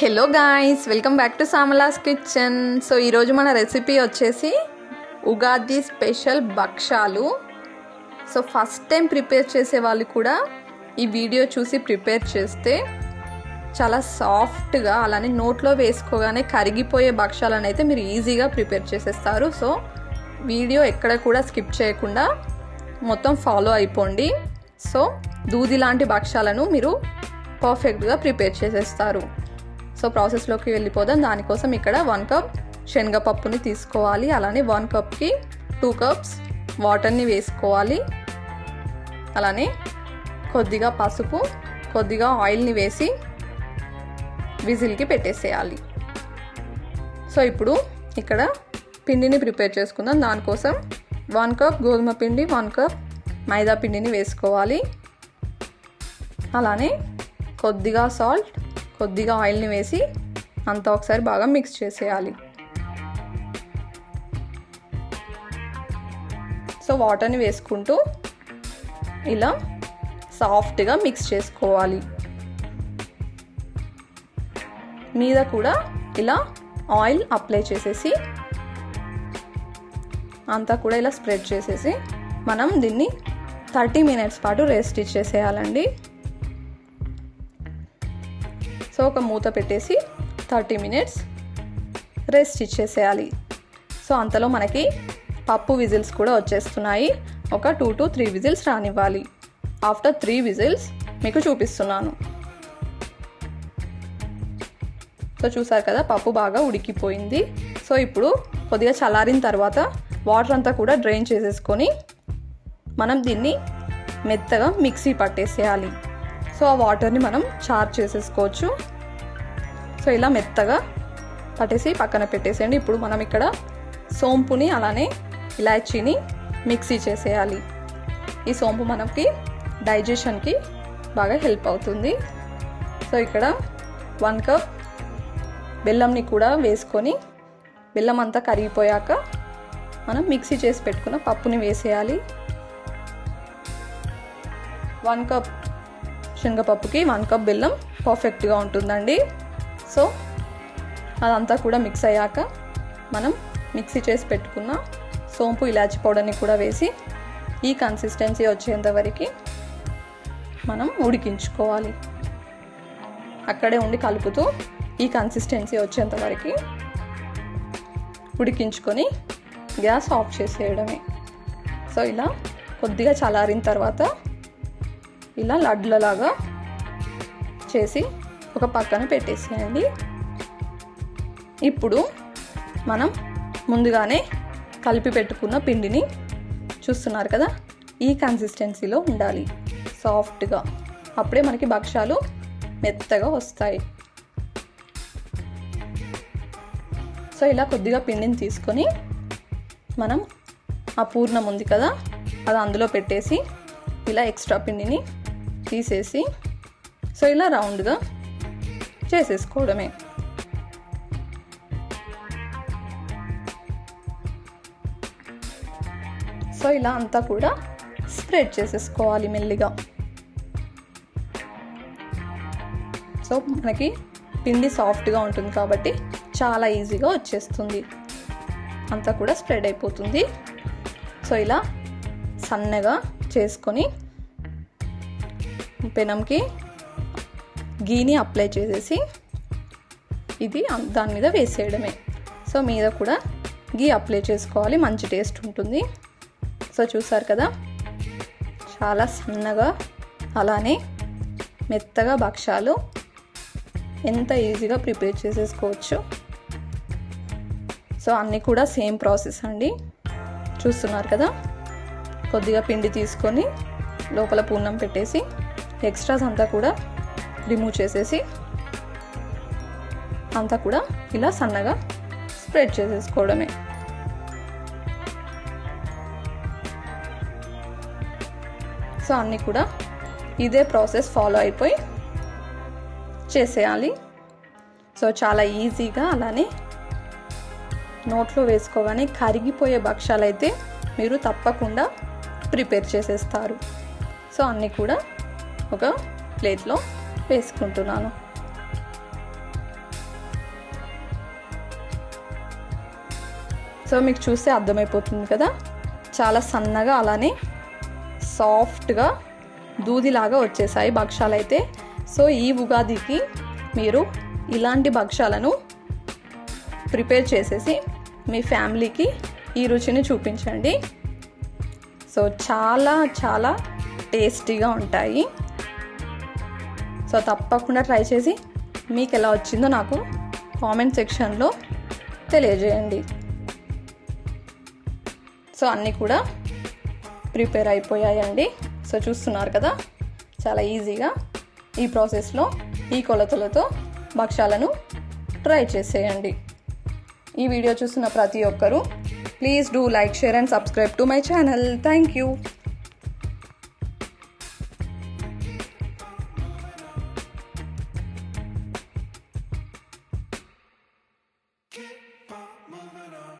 Hello guys, welcome back to సామలాస్ kitchen. So ఈరోజు మన recipe వచ్చేసి ఉగాది స్పెషల్ భక్షాలు. సో ఫస్ట్ టైం ప్రిపేర్ చేసే వాళ్ళు కూడా ఈ వీడియో చూసి ప్రిపేర్ చేస్తే చాలా సాఫ్ట్గా, అలానే నోట్లో వేసుకోగానే కరిగిపోయే భక్షాలను అయితే మీరు ఈజీగా ప్రిపేర్ చేసేస్తారు. సో వీడియో ఎక్కడ కూడా స్కిప్ చేయకుండా మొత్తం ఫాలో అయిపోండి. సో దూది లాంటి భక్షాలను మీరు పర్ఫెక్ట్గా ప్రిపేర్ చేసేస్తారు. సో ప్రాసెస్లోకి వెళ్ళిపోదాం. దానికోసం ఇక్కడ 1 కప్ శనగపప్పుని తీసుకోవాలి. అలానే 1 కప్కి 2 కప్స్ వాటర్ని వేసుకోవాలి. అలానే కొద్దిగా పసుపు, కొద్దిగా ఆయిల్ని వేసి విజిల్కి పెట్టేసేయాలి. సో ఇప్పుడు ఇక్కడ పిండిని ప్రిపేర్ చేసుకుందాం. దానికోసం 1 కప్ గోధుమ పిండి, 1 కప్ మైదా పిండిని వేసుకోవాలి. అలానే కొద్దిగా సాల్ట్, కొద్దిగా ఆయిల్ని వేసి అంతా ఒకసారి బాగా మిక్స్ చేసేయాలి. సో వాటర్ని వేసుకుంటూ ఇలా సాఫ్ట్గా మిక్స్ చేసుకోవాలి. మీద కూడా ఇలా ఆయిల్ అప్లై చేసేసి అంతా కూడా ఇలా స్ప్రెడ్ చేసేసి మనం దీన్ని 30 మినిట్స్ పాటు రెస్ట్ ఇచ్చేసేయాలండి. సో ఒక మూత పెట్టేసి 30 మినిట్స్ రెస్ట్ ఇచ్చేసేయాలి. సో అంతలో మనకి పప్పు విజిల్స్ కూడా వచ్చేస్తున్నాయి. ఒక 2 to 3 విజిల్స్ రానివ్వాలి. ఆఫ్టర్ 3 విజిల్స్ మీకు చూపిస్తున్నాను. సో చూసారు కదా, పప్పు బాగా ఉడికిపోయింది. సో ఇప్పుడు కొద్దిగా చల్లారిన తర్వాత వాటర్ అంతా కూడా డ్రైన్ చేసేసుకొని మనం దీన్ని మెత్తగా మిక్సీ పట్టేసేయాలి. సో ఆ వాటర్ని మనం చార్జ్ చేసేసుకోవచ్చు. సో ఇలా మెత్తగా పట్టేసి పక్కన పెట్టేసేయండి. ఇప్పుడు మనం ఇక్కడ సోంపుని అలానే ఇలాచీని మిక్సీ చేసేయాలి. ఈ సోంపు మనకి డైజెషన్కి బాగా హెల్ప్ అవుతుంది. సో ఇక్కడ 1 కప్ బెల్లంని కూడా వేసుకొని బెల్లం అంతా కరిగిపోయాక మనం మిక్సీ చేసి పెట్టుకున్న పప్పుని వేసేయాలి. 1 కప్ శనగపప్పుకి 1 కప్ బెల్లం పర్ఫెక్ట్గా ఉంటుందండి. సో అదంతా కూడా మిక్స్ అయ్యాక మనం మిక్సీ చేసి పెట్టుకున్న సోంపు ఇలాచీ పౌడర్ని కూడా వేసి ఈ కన్సిస్టెన్సీ వచ్చేంత వరకు మనం ఉడికించుకోవాలి. అక్కడే ఉండి కలుపుతూ ఈ కన్సిస్టెన్సీ వచ్చేంత వరకు ఉడికించుకొని గ్యాస్ ఆఫ్ చేసేయడమే. సో ఇలా కొద్దిగా చల్లారిన తర్వాత ఇలా లడ్లలాగా చేసి ఒక పక్కన పెట్టేసేయండి. ఇప్పుడు మనం ముందుగానే కలిపి పెట్టుకున్న పిండిని చూస్తున్నారు కదా, ఈ కన్సిస్టెన్సీలో ఉండాలి, సాఫ్ట్గా. అప్పుడే మనకి భక్షాలు మెత్తగా వస్తాయి. సో ఇలా కొద్దిగా పిండిని తీసుకొని మనం ఆ పూర్ణం ఉంది కదా, అది అందులో పెట్టేసి ఇలా ఎక్స్ట్రా పిండిని తీసేసి సో ఇలా రౌండ్గా చేసేసుకోవడమే. సో ఇలా అంతా కూడా స్ప్రెడ్ చేసేసుకోవాలి మెల్లిగా. సో మనకి పిండి సాఫ్ట్గా ఉంటుంది కాబట్టి చాలా ఈజీగా వచ్చేస్తుంది, అంతా కూడా స్ప్రెడ్ అయిపోతుంది. సో ఇలా సన్నగా చేసుకొని పెనంకి గీని అప్లై చేసేసి ఇది దాని మీద వేసేయడమే. సో మీద కూడా గీ అప్లై చేసుకోవాలి, మంచి టేస్ట్ ఉంటుంది. సో చూసారు కదా, చాలా సన్నగా అలానే మెత్తగా భక్షాలు ఎంత ఈజీగా ప్రిపేర్ చేసేసుకోవచ్చు. సో అన్నీ కూడా సేమ్ ప్రాసెస్ అండి. చూస్తున్నారు కదా, కొద్దిగా పిండి తీసుకొని లోపల పూర్ణం పెట్టేసి ఎక్స్ట్రాస్ అంతా కూడా రిమూవ్ చేసేసి అంతా కూడా ఇలా సన్నగా స్ప్రెడ్ చేసేసుకోవడమే. సో అన్నీ కూడా ఇదే ప్రాసెస్ ఫాలో అయిపోయి చేసేయాలి. సో చాలా ఈజీగా అలానే నోట్లో వేసుకోగానే కరిగిపోయే భక్షాలు అయితే మీరు తప్పకుండా ప్రిపేర్ చేసేస్తారు. సో అన్నీ కూడా ఒక ప్లేట్లో వేసుకుంటున్నాను. సో మీకు చూస్తే అర్థమైపోతుంది కదా, చాలా సన్నగా అలానే సాఫ్ట్గా దూదిలాగా వచ్చేసాయి భక్షాలు అయితే. సో ఈ ఉగాదికి మీరు ఇలాంటి భక్షాలను ప్రిపేర్ చేసేసి మీ ఫ్యామిలీకి ఈ రుచిని చూపించండి. సో చాలా చాలా టేస్టీగా ఉంటాయి. సో తప్పకుండా ట్రై చేసి మీకు ఎలా వచ్చిందో నాకు కామెంట్ సెక్షన్లో తెలియజేయండి. సో అన్నీ కూడా ప్రిపేర్ అయిపోయాయండి. సో చూస్తున్నారు కదా, చాలా ఈజీగా ఈ ప్రాసెస్లో ఈ కొలతలతో భక్షాలను ట్రై చేసేయండి. ఈ వీడియో చూస్తున్న ప్రతి ఒక్కరూ please do like, share and subscribe to my channel. Thank you.